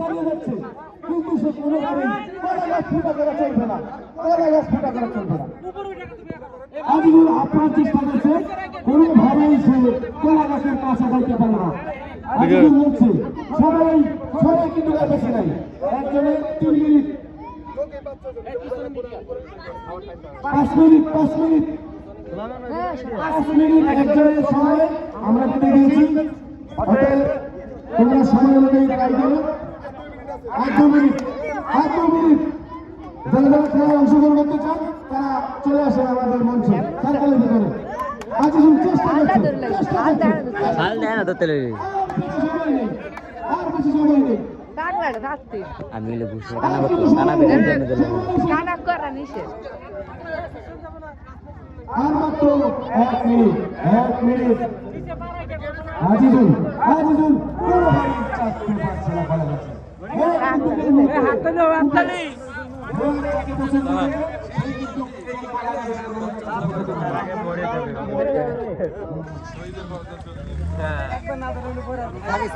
চালিয়ে যাচ্ছে, কিন্তু সে কোনোভাবেই কলা গাছ ফুটা করা চলবে না, কলা গাছ ফুটা করা চলবে না। আজিজুল আপনার চেষ্টা করছে, কোনোভাবেই সে কলা গাছের কাছে যাইতে পারে না। আজিজুল বলছে সবাই সবাই কিন্তু বেশি নাই, একজনের 3 মিনিট 5 মিনিট 5 মিনিট 5 মিনিট একজনের সময় আমরা পেতে দিয়েছি। অতএব তোমরা সময় অনুযায়ী ট্রাই করো। 2 মিনিট 2 মিনিট যারা যারা খেলায় অংশগ্রহণ করতে চান তারা চলে আসেন আমাদের মঞ্চে সার্কেলের ভিতরে। আজিজুল চেষ্টা করছে, আর বেশি সময় নেই। আমি বুঝতে কানা করতে কানা বের কানা করা নিষেধ। আর মাত্র 1 মিনিট 1 মিনিট। আজিজুল আজিজুল কোনোভাবেই চাপতে পারছে না কলা গাছে। আগে